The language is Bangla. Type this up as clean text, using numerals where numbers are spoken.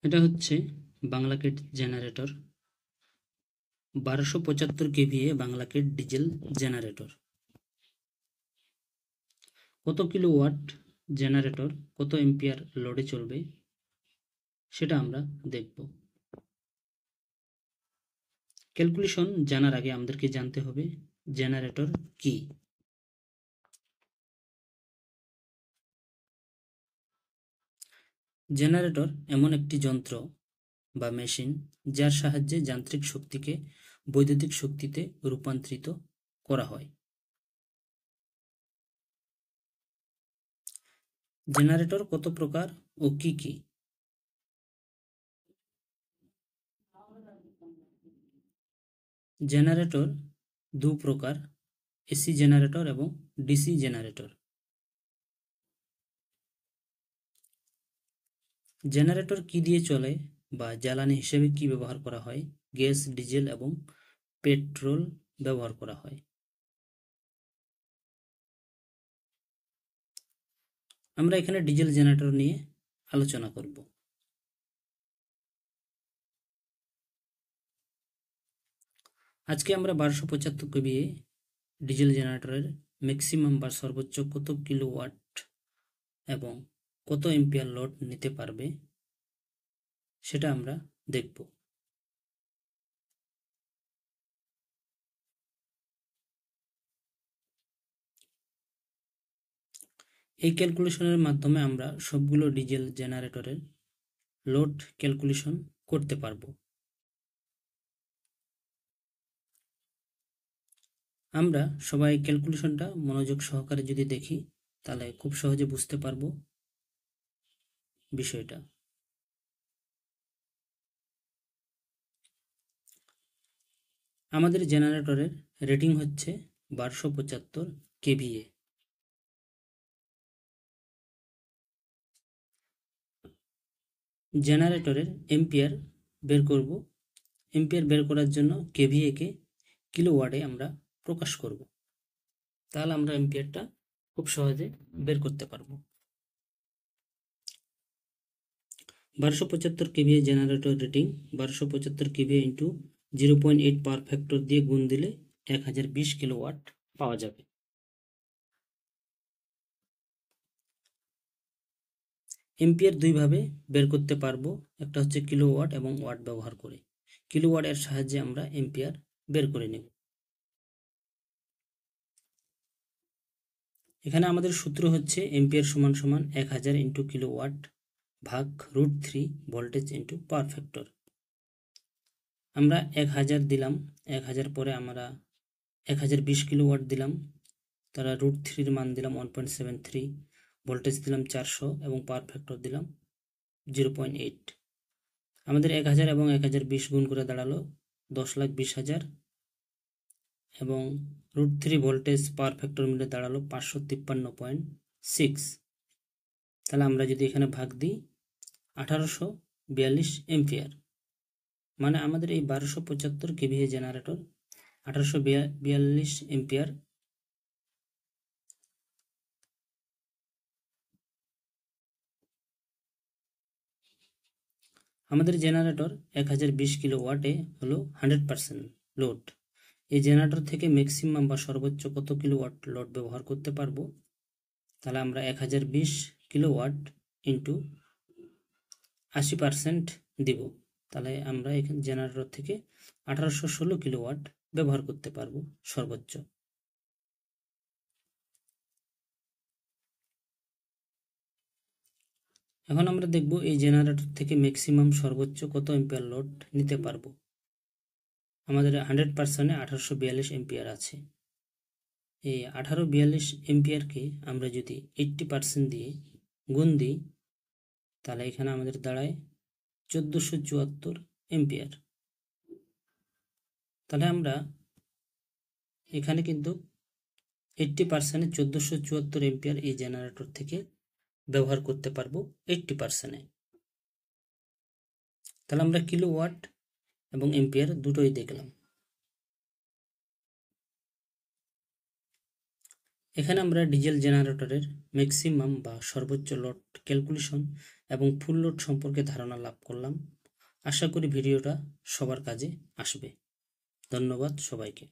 এটা হচ্ছে বাংলাকেট জেনারেটর 1275 কেভিএ বাংলাকেট ডিজেল জেনারেটর। কত কিলোওয়াট জেনারেটর কত এম্পিয়ার লোডে চলবে সেটা আমরা দেখব। ক্যালকুলেশন জানার আগে আমাদেরকে জানতে হবে জেনারেটর কি। জেনারেটর এমন একটি যন্ত্র বা মেশিন যার সাহায্যে যান্ত্রিক শক্তিকে বৈদ্যুতিক শক্তিতে রূপান্তরিত করা হয়। জেনারেটর কত প্রকার ও কি কি? জেনারেটর দু প্রকার, এসি জেনারেটর এবং ডিসি জেনারেটর। জেনারেটর কি দিয়ে চলে বা জ্বালানি হিসেবে কি ব্যবহার করা হয়? গ্যাস, ডিজেল এবং পেট্রোল ব্যবহার করা হয়। আমরা এখানে ডিজেল জেনারেটর নিয়ে আলোচনা করব। আজকে আমরা 1275 কেভিএ ডিজেল জেনারেটরের ম্যাক্সিমাম বা সর্বোচ্চ কত কিলোওয়াট এবং কত এম্পিয়ার লোড নিতে পারবে সেটা আমরা দেখব। এই ক্যালকুলেশনের মাধ্যমে আমরা সবগুলো ডিজেল জেনারেটরের লোড ক্যালকুলেশন করতে পারবো। আমরা সবাই ক্যালকুলেশনটা মনোযোগ সহকারে যদি দেখি তাহলে খুব সহজে বুঝতে পারবো বিষয়টা। আমাদের জেনারেটরের রেটিং হচ্ছে 1275 কেভিএ। জেনারেটরের এম্পিয়ার বের করব। এম্পিয়ার বের করার জন্য কেভিএ কে কিলোওয়াটে আমরা প্রকাশ করব, তাহলে আমরা এম্পিয়ারটা খুব সহজে বের করতে পারবো। 1275 KVA generator rating 1275 KVA into 0.8 power factor দিয়ে গুণ দিলে 1020 কিলোওয়াট পাওয়া যাবে। এম্পিয়ার দুইভাবে বের করতে পারবো, একটা হচ্ছে কিলোওয়াট এবং ওয়াট ব্যবহার করে। কিলোওয়াট এর সাহায্যে আমরা এম্পিয়ার বের করে নেব। এখানে আমাদের সূত্র হচ্ছে এম্পিয়ার সমান সমান 1000 ইন্টু কিলোওয়াট ভাগ √3 ভোল্টেজ ইন্টু পাওয়ার ফ্যাক্টর। আমরা 1000 দিলাম, 1000 পরে আমরা 1020 কিলোওয়াট দিলাম, তারা √3 মান দিলাম 1.73, ভোল্টেজ দিলাম 400 এবং পাওয়ার ফ্যাক্টর দিলাম 0.8। আমাদের 1000 এবং 1020 গুণ করে দাঁড়ালো 10,20,000 এবং √3 ভোল্টেজ পাওয়ার ফ্যাক্টর মিলে দাঁড়ালো 553.6। তাহলে আমরা যদি এখানে ভাগ দিই 1842 এম্পিয়ার, মানে আমাদের এই 1275 কেভিএ জেনারেটর 1842 এম্পিয়ার আমাদের জেনারেটর 1020 কিলোওয়াটে হলো 100% লোড। এই জেনারেটর থেকে ম্যাক্সিমাম বা সর্বোচ্চ কত কিলোওয়াট লোড ব্যবহার করতে পারবো? তাহলে আমরা 1020 কিলোওয়াট ইন্টু 80% দিব, তাহলে আমরা এখানে জেনারেটর থেকে 1816 কিলোওয়াট ব্যবহার করতে পারবো সর্বোচ্চ। এখন আমরা দেখব এই জেনারেটর থেকে ম্যাক্সিমাম সর্বোচ্চ কত এম্পিয়ার লোড নিতে পারবো। আমাদের 100%-এ 1842 এম্পিয়ার আছে। এই 1842 এম্পিয়ারকে আমরা যদি 80% দিয়ে গুণ দিই তাহলে এখানে আমাদের দাঁড়ায় 1474 এম্পিয়ার। তাহলে আমরা এখানে কিন্তু 80%-এ 1474 এম্পিয়ার এই জেনারেটর থেকে ব্যবহার করতে পারবো 80%-এ। তাহলে আমরা কিলোওয়াট এবং এম্পিয়ার দুটোই দেখলাম। এখানে আমরা ডিজেল জেনারেটরের ম্যাক্সিমাম বা সর্বোচ্চ লোড ক্যালকুলেশন এবং ফুল লোড সম্পর্কে ধারণা লাভ করলাম। আশা করি ভিডিওটা সবার কাজে আসবে। ধন্যবাদ সবাইকে।